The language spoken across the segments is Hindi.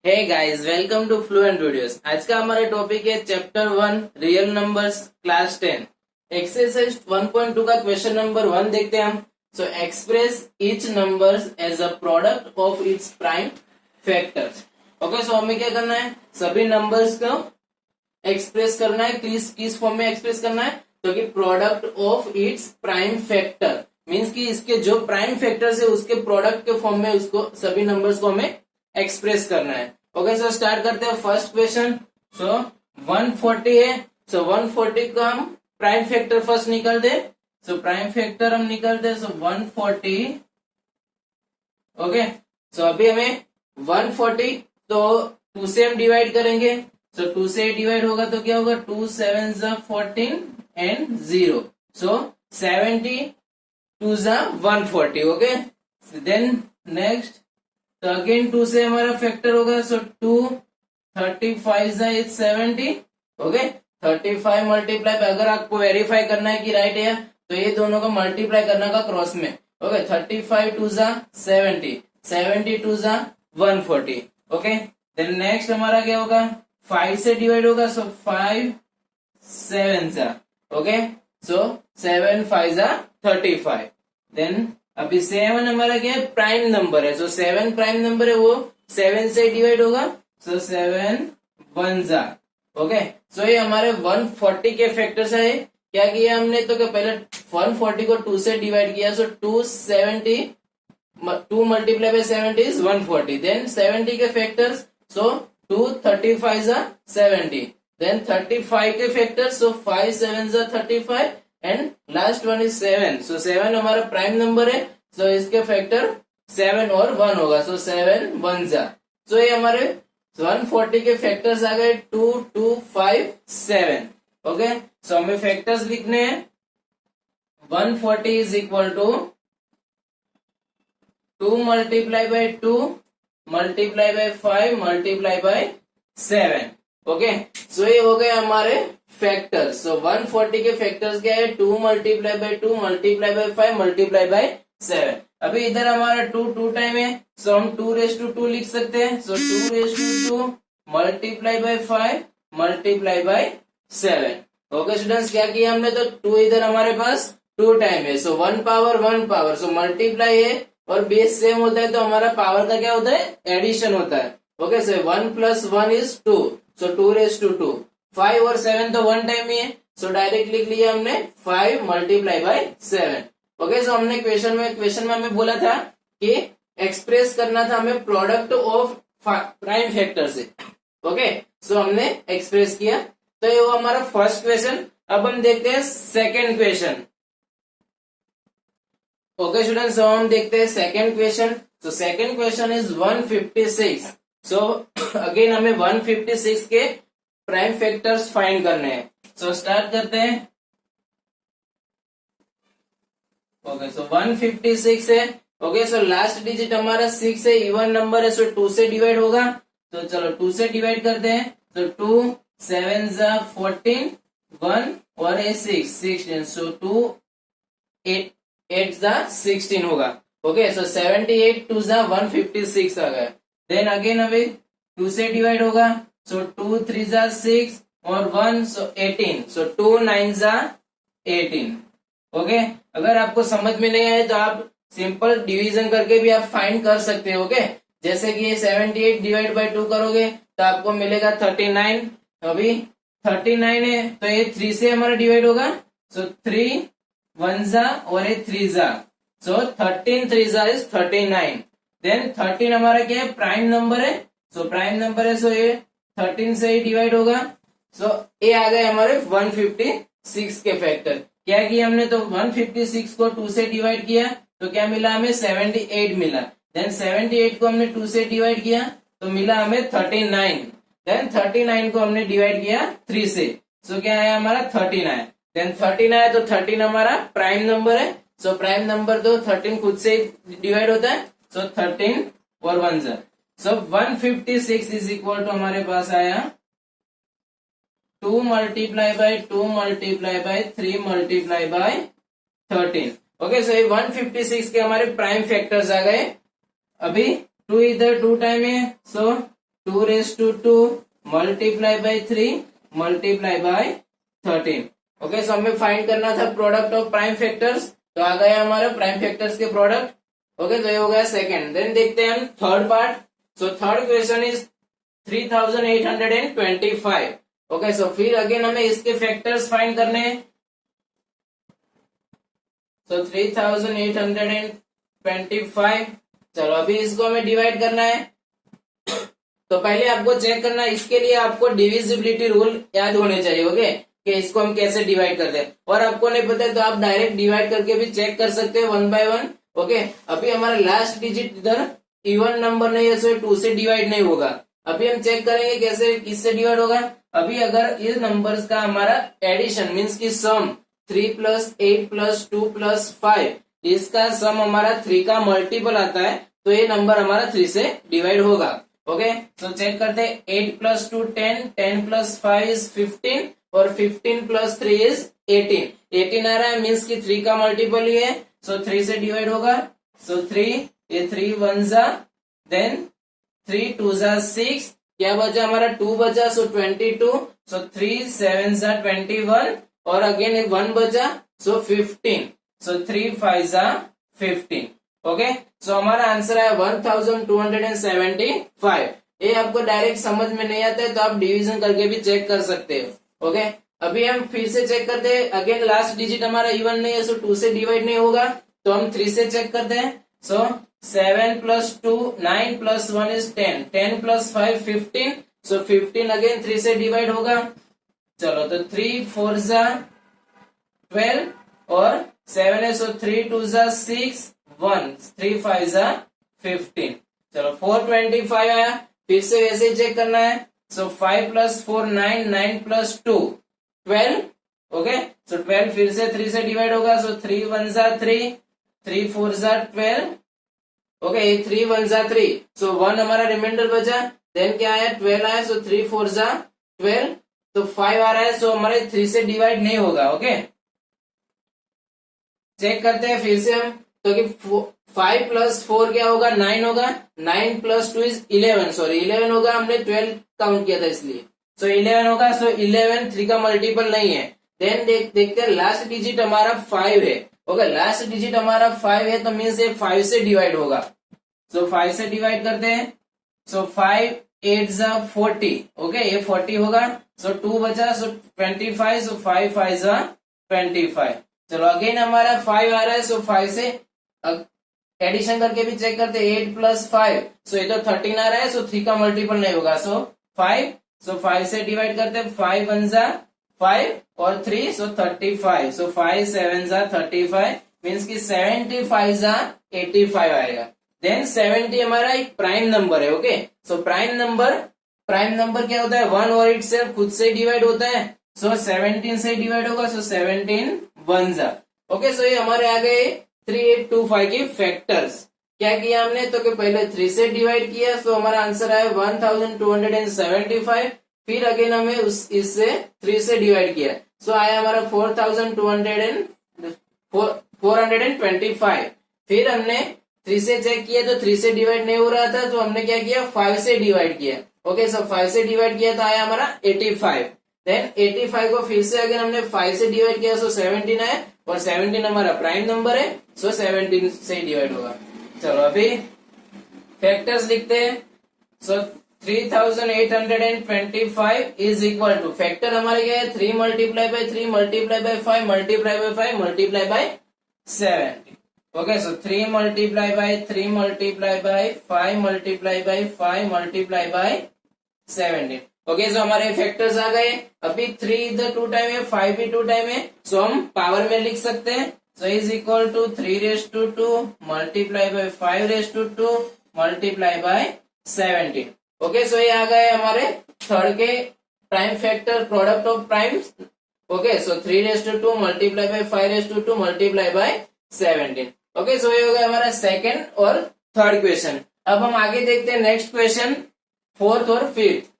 Hey guys, welcome to fluent videos. आज का हमारा टॉपिक है chapter 1 real numbers class 10 exercise 1.2 का क्वेश्चन नंबर 1 देखते हैं हम। So express each numbers as a product of its prime factors. Okay, so हमें क्या करना है, सभी नंबर्स को एक्सप्रेस करना है। किस फॉर्म में एक्सप्रेस करना है, तो कि product of its prime factor means कि इसके जो प्राइम फैक्टर्स है उसके प्रोडक्ट के फॉर्म में उसको सभी नंबर्स को हमें एक्सप्रेस करना है। ओके, सो स्टार्ट करते हैं फर्स्ट क्वेश्चन। सो 140 है। सो 140 का हम प्राइम फैक्टर फर्स्ट निकाल दे। सो प्राइम फैक्टर हम निकालते हैं। सो 140। ओके, सो अभी हमें 140 तो 2 से हम डिवाइड करेंगे। सो 2 से डिवाइड होगा तो क्या होगा, 2 7 14 and 0। So 70 2 140। Okay, then next, तो अगेन 2 से हमारा फैक्टर होगा। सो 2 35 इज 70। ओके, 35 मल्टीप्लाई, अगर आपको वेरीफाई करना है कि राइट है तो ये दोनों का मल्टीप्लाई करना का क्रॉस में। ओके, 35 2 70, 70 2 140। ओके, देन नेक्स्ट हमारा क्या होगा, 5 से डिवाइड होगा। सो 5 7 ओके, सो 7 5 35। देन अभी 7 हमारा क्या है, प्राइम नंबर है। सो 7 प्राइम नंबर है, वो 7 से डिवाइड होगा। सो 7 1 ओके, सो ये हमारे 140 के फैक्टर्स है। क्या किया हमने, तो क्या पहले 140 को 2 से डिवाइड किया। सो 270, 2 मल्टीप्लाई बाय 70 इज 140। देन 70 के फैक्टर्स, सो 2 35 70। देन 35 के factors, so 5 7 35 and last one is 7। सो 7 हमारा प्राइम नंबर है। सो इसके फैक्टर 7 और 1 होगा। सो 7 1 सो ये हमारे 140 के फैक्टर्स आ गए 2 2 5 7। ओके, सो हमें फैक्टर्स लिखने हैं। 140 is equal to 2 multiply by 2 multiply by 5 multiply by 7। Okay, so ये हो गए हमारे फैक्टर्स। सो 140 के फैक्टर्स क्या है, 2 multiply by 2 multiply by 5 multiply by 7। अभी इधर हमारा 2 टाइम है। सो हम 2 लिख सकते हैं। सो 2 multiply by 5 multiply by 7। Okay students, क्या किया हमने, तो 2 इधर हमारे पास 2 टाइम है। सो 1 पावर। सो मल्टीप्लाई है और बेस सेम होता है तो हमारा पावर का क्या होता है, एडिशन होता है। Okay, so 1 + 1 is 2। सो 2 5 और 7 तो 1 टाइम ही है। सो डायरेक्ट लिख लिया हमने 5 मल्टीप्लाई बाय 7। ओके, सो हमने क्वेश्चन में हमें बोला था कि एक्सप्रेस करना था हमें प्रोडक्ट ऑफ प्राइम फैक्टर से। ओके, सो हमने एक्सप्रेस किया। तो ये वो हमारा फर्स्ट क्वेश्चन। अब हम देखते हैं सेकेंड क्वेश्चन। ओके स्टूडेंट्स, सो हम देखते हैं second question. So second question is 156। So again हमें 156 के प्राइम फैक्टर्स फाइंड करने हैं। सो स्टार्ट करते हैं। ओके, सो 156 है। ओके, सो लास्ट डिजिट हमारा 6 है, इवन नंबर है। सो 2 से डिवाइड होगा। तो चलो 2 से डिवाइड करते हैं। तो 2 7 14 1 और 6 16। सो 2 8 16 होगा। ओके, सो 78 2 156 आ गया। देन अगेन अभी 2 से डिवाइड होगा। सो 2 3 6 और 1 सो 18। सो 2 9 18। ओके, अगर आपको समझ में नहीं आए तो आप सिंपल डिवीजन करके भी आप फाइंड कर सकते हो। ओके, जैसे कि 78 डिवाइड बाय 2 करोगे तो आपको मिलेगा 39। अभी 39 है तो ये 3 से हमारा डिवाइड होगा। सो 3 1 और ये 3 सो 13 3 इज 39। देन 13 हमारा क्या है, प्राइम नंबर है। सो प्राइम नंबर है, सो ये 13 से ही डिवाइड होगा। सो ये आ गए हमारे 156 के फैक्टर। क्या किया हमने, तो 156 को 2 से डिवाइड किया तो क्या मिला हमें, 78 मिला। देन 78 को हमने 2 से डिवाइड किया तो मिला हमें 39। देन 39 को हमने डिवाइड किया 3 से। सो क्या आया हमारा 39। देन 13 आया तो 13 हमारा प्राइम नंबर है। सो प्राइम नंबर तो 13 खुद से डिवाइड होता है। सो 13 और 1 सो 156 इज इक्वल टू हमारे पास आया 2 multiply by 2 multiply by 3 multiply by 13। Okay, so ये 156 के हमारे प्राइम फैक्टर्स आ गए। अभी 2 इधर 2 टाइम है। So 2 multiply by 3 multiply by 13। Okay, so हमें फाइंड करना था प्रोडक्ट ऑफ प्राइम फैक्टर्स, तो आ गया हमारे प्राइम फैक्टर्स के प्रोडक्ट। ओके, तो ये हो गया सेकंड। देन देखते हैं हम third part. So third question is 3825। Okay, so फिर अगेन हमें इसके फैक्टर्स फाइंड करने हैं। सो 3825, चलो अभी इसको हमें डिवाइड करना है। तो पहले आपको चेक करना है, इसके लिए आपको डिविजिबिलिटी रूल याद होने चाहिए। ओके, कि इसको हम कैसे डिवाइड करते हैं, और आपको नहीं पता है तो आप डायरेक्ट डिवाइड करके भी चेक कर सकते हैं 1 by 1। ओके, अभी हमारा लास्ट डिजिट इधर इवन नंबर नहीं है, सो 2 से डिवाइड नहीं होगा। अभी हम चेक करेंगे कैसे, किससे डिवाइड होगा। अभी अगर इस नंबर्स का हमारा एडिशन मीन्स की सम 3 + 8 + 2 + 5, इसका सम हमारा 3 का मल्टीपल आता है, तो ये नंबर हमारा 3 से डिवाइड होगा। ओके, तो चेक करते हैं। 8 + 2 10, 10 + 5 is 15, और 15 + 3 is 18। 18 आ रहा है मीन्स की 3 का मल्टीपल ही है, सो 3 से डिवाइड होगा। सो 3, ये 3 1 जा, देन 3 2 जा 6, क्या बचा हमारा 2 बचा, सो 22, सो 3 7 जा 21, और अगेन एक 1 बचा, सो 15, सो 3 5 जा 15। ओके, सो हमारा आंसर है 1275। ये आपको डायरेक्ट समझ में नहीं आता है तो आप डिवीजन करके भी चेक कर सकते हो। ओके, अभी हम फिर से चेक करते हैं। अगेन लास्ट डिजिट हमारा इवन नहीं है, सो 2 से डिवाइड नहीं होगा, तो हम 3 से चेक करते हैं। सो 7 + 2 9 + 1 is 10, 10 + 5 15, सो 15 अगेन 3 से डिवाइड होगा। चलो, तो 3 4 जा 12, और 7 है, सो 3 2 जा 6, 1 3 5 जा 15। चलो 425 आया। फिर से वैसे ही चेक करना है। सो 5 + 4 9, 9 + 2 12। ओके, सो 12 फिर से 3 से डिवाइड होगा, सो 3 1 जा 3, 3 4 जा 12। ओके, 3 1 जा 3, सो 1 हमारा रिमाइंडर बचा। देन क्या आया, 12 आया, सो 3 4 जा 12, तो 5 आ रहा है, सो हमारे 3 से डिवाइड नहीं होगा। ओके, चेक करते हैं फिर से हम, तो कि 5 + 4 क्या होगा, 9 होगा। 9 + 2 is 11, सॉरी 11 होगा, हमने 12 काउंट किया था इसलिए, सो 11 होगा। सो 11 3 का मल्टीपल नहीं है। देन देखते हैं लास्ट डिजिट हमारा 5 है। ओके, लास्ट डिजिट हमारा 5 है, तो मीन्स ये 5 से डिवाइड होगा। सो 5 से डिवाइड करते हैं। सो 5 8 जा 40। ओके, ये 40 होगा। सो 2 बचा, सो 25, सो 5 5 जा 25। चलो अगेन हमारा 5 आ रहा है, सो 5 से एडिशन करके भी चेक करते हैं। 8 + 5, सो ये तो 13 आ रहा है, सो 3 का मल्टीपल नहीं होगा, सो 5, सो 5 से डिवाइड करते हैं। 5 1 जा 5, और 3, सो 35, सो 5 7 जा 35, मीन्स की 75 जा 85 आएगा। देन 70 हमारा एक प्राइम नंबर है। ओके, सो प्राइम नंबर क्या होता है, 1 और इट से खुद से डिवाइड होता है, सो 17 से डिवाइड होगा, सो 17 1 जा। ओके, सो ये हमारे आ गए 3825 की फैक्टर्स। क्या किया हमने, तो कि पहले 3 से डिवाइड किया, सो हमारा आंसर आया 1275। फिर अगेन हमें इससे 3 से डिवाइड किया, सो आया हमारा 425। फिर हमने 3 से चेक किया, तो 3 से डिवाइड नहीं हो रहा था, तो हमने क्या किया, 5 से डिवाइड किया। ओके, सो 5 से डिवाइड किया तो आया हमारा 85। देन 85 को फिर से अगर हमने 5 से डिवाइड किया, सो 17 आया, और 17 हमारा प्राइम नंबर है, सो 17 से डिवाइड होगा। चलो अभी फैक्टर्स लिखते हैं। सो 3825 इज इक्वल टू, फैक्टर हमारे क्या है, 3 × 3 × 5 × 5 × 70। ओके, सो 3 × 3 × 5 × 5 × 17। ओके, सो हमारे फैक्टर्स आ गए। अभी 3 इधर 2 टाइम है, 5 भी 2 टाइम है, सो हम पावर में लिख सकते हैं। So is equal to 3/2 multiply by 5/2 multiply by 17। Okay, so ये आ गए हमारे थर्ड के prime factor, product of primes. Okay, so 3/2 multiply by 5/2 multiply by 17। Okay, so ये हो गया हमारा सेकेंड और थर्ड क्वेश्चन। अब हम आगे देखते हैं नेक्स्ट क्वेश्चन, फोर्थ और फिफ्थ।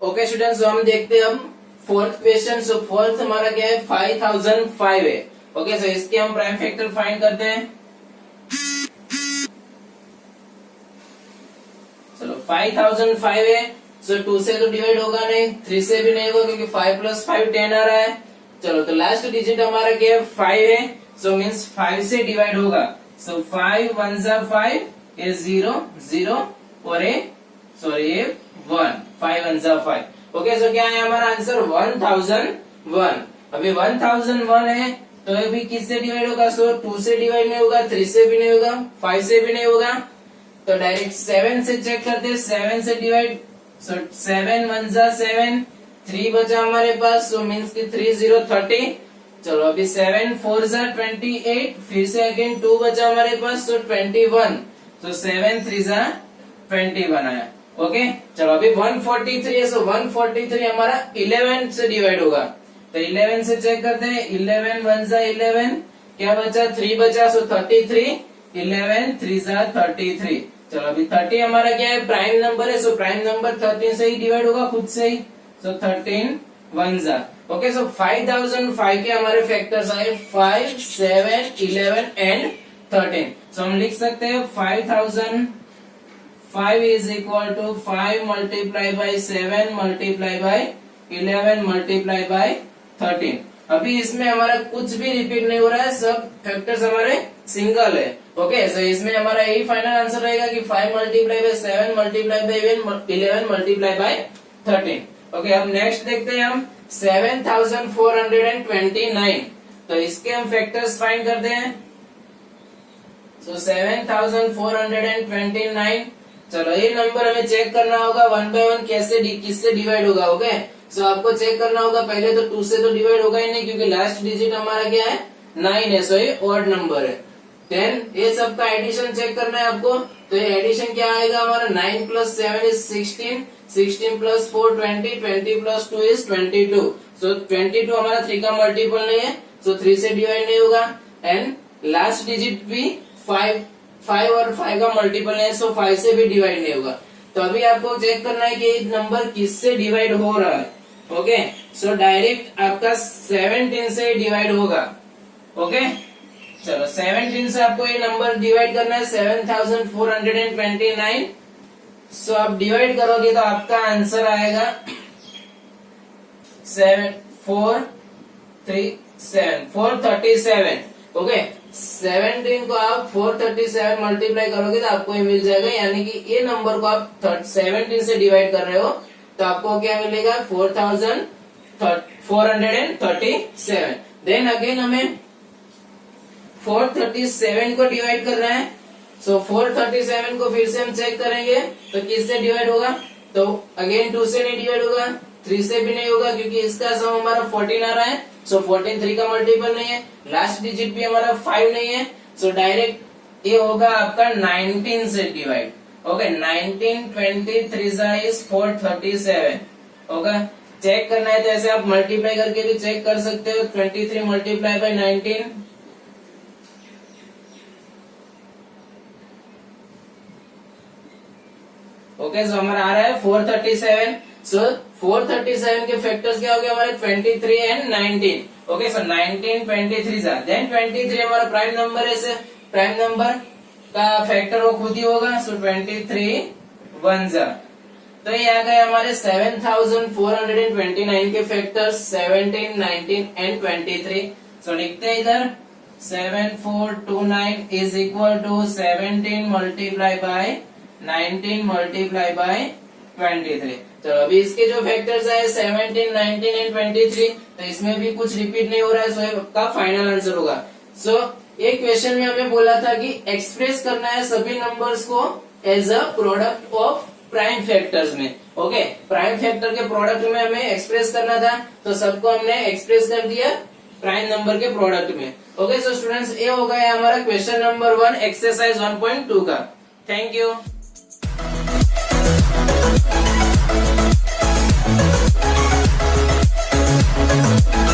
ओके स्टूडेंट्स, हम देखते हैं अब फोर्थ क्वेश्चन। सो फोर्थ हमारा क्या है, 5005 है। ओके, सो इसके हम प्राइम फैक्टर फाइंड करते हैं। चलो 5005 है, सो 2 से तो डिवाइड होगा नहीं, 3 से भी नहीं होगा क्योंकि 5 + 5 10 आ रहा है। चलो तो लास्ट डिजिट हमारा क्या है 5 है, सो मीन्स 5 से डिवाइड होगा। सो 5 1 जा 5 ये 0 0 और ये 1 5 1 जा 5। ओके, सो क्या है हमारा आंसर 1001। अभी 1001 है तो अभी किससे डिवाइड होगा? सो 2 से डिवाइड नहीं होगा, 3 से भी नहीं होगा, 5 से भी नहीं होगा, तो डायरेक्ट 7 से चेक करते हैं। 7 से डिवाइड, सो 7 1 जा 7, 3 बचा हमारे पास, सो मीन्स की 3 0 30। चलो अभी 7 4 जा 28, फिर से अगेन 2 बचा हमारे पास, सो 21, तो 7 3 जा 21 आया। ओके, चलो अभी 143 है, सो 143 हमारा 11 से डिवाइड होगा, तो 11 से चेक करते हैं। 11 1 जा 11, क्या बचा 3 बचा, सो 33, 11 3 जा 33। चलो अभी 30 हमारा क्या है प्राइम नंबर है, सो प्राइम नंबर 13 से ही डिवाइड होगा खुद से ही, सो 13 1 जा। ओके, सो 5005 के हमारे फैक्टर्स आए 5 7 11 एंड 13। सो हम लिख सकते हैं 5005 is equal to 5 multiply by 7 multiply by 11 multiply by 13। अभी इसमें हमारा कुछ भी रिपीट नहीं हो रहा है, सब फैक्टर्स हमारे सिंगल है। ओके, सो इसमें हमारा यही फाइनल आंसर रहेगा कि 5 multiply by 7 multiply by 11 multiply by 13। Okay, अब नेक्स्ट देखते हैं हम 7429। तो इसके हम फैक्टर्स फाइंड करते हैं। सो 7429, चलो ये नंबर हमें चेक करना होगा 1 बाय 1 किससे डिवाइड होगा। ओके, सो आपको चेक करना होगा, पहले तो 2 से तो डिवाइड होगा ही नहीं क्योंकि लास्ट डिजिट हमारा क्या है 9 है, सो ये ऑड नंबर है। देन ये सबका एडिशन चेक करना है आपको, तो ये एडिशन क्या आएगा हमारा 9 + 7 इज 16, 16 + 4 20, 20 + 2 इज 22। सो 22 हमारा 3 का मल्टीपल नहीं है, सो 3 से डिवाइड नहीं होगा। एंड लास्ट डिजिट भी 5 और 5 का मल्टीपल नहीं है, सो 5 से भी डिवाइड नहीं होगा। तो अभी आपको चेक करना है कि नंबर किससे डिवाइड हो रहा है। ओके, सो डायरेक्ट आपका 17 से डिवाइड होगा। ओके, चलो 17 से आपको ये नंबर डिवाइड करना है 7429। सो आप डिवाइड करोगे तो आपका आंसर आएगा 437। ओके, 17 को आप 437 मल्टीप्लाई करोगे तो आपको ये मिल जाएगा, यानी कि ये नंबर को आप 17 से डिवाइड कर रहे हो तो आपको क्या मिलेगा 4437। देन अगेन हमें 437 को डिवाइड करना है। सो 437 को फिर से हम चेक करेंगे तो किससे डिवाइड होगा, तो अगेन 2 से नहीं डिवाइड होगा, 3 से भी नहीं होगा क्योंकि इसका सम हमारा 14 आ रहा है, सो 14 3 का मल्टीपल नहीं है, लास्ट डिजिट भी हमारा 5 नहीं है, सो डायरेक्ट ये होगा आपका 19 से divide. Okay, 19 20 3 is 437। Okay, check करना है तो ऐसे आप मल्टीप्लाई करके भी चेक कर सकते हो। 23 मल्टीप्लाई बाई 19, ओके, सो हमारा आ रहा है 437। सो 437 के फैक्टर्स क्या हो गए हमारे 23 एंड 19। ओके, सो 19 23 जा, देन 23 हमारा प्राइम नंबर है, से प्राइम नंबर का फैक्टर वो खुद ही होगा, सो 23 1 जा। तो ये आ गए हमारे 7429 के फैक्टर्स 17 19 एंड 23। सो लिखते हैं इधर 7429 is equal to 17 multiply by 19 multiply by 23। तो अभी इसके जो फैक्टर्स है 17 19 एंड 23, तो इसमें भी कुछ रिपीट नहीं हो रहा है, सो आपका फाइनल आंसर होगा। सो एक क्वेश्चन में हमें बोला था कि एक्सप्रेस करना है सभी नंबर्स को as a product of prime factors में। ओके, प्राइम फैक्टर के प्रोडक्ट में हमें एक्सप्रेस करना था, तो सबको हमने एक्सप्रेस कर दिया प्राइम नंबर के प्रोडक्ट में। ओके, सो स्टूडेंट्स ये हो गया हमारा क्वेश्चन नंबर 1 एक्सरसाइज 1.2 का। Thank you. We'll be right back.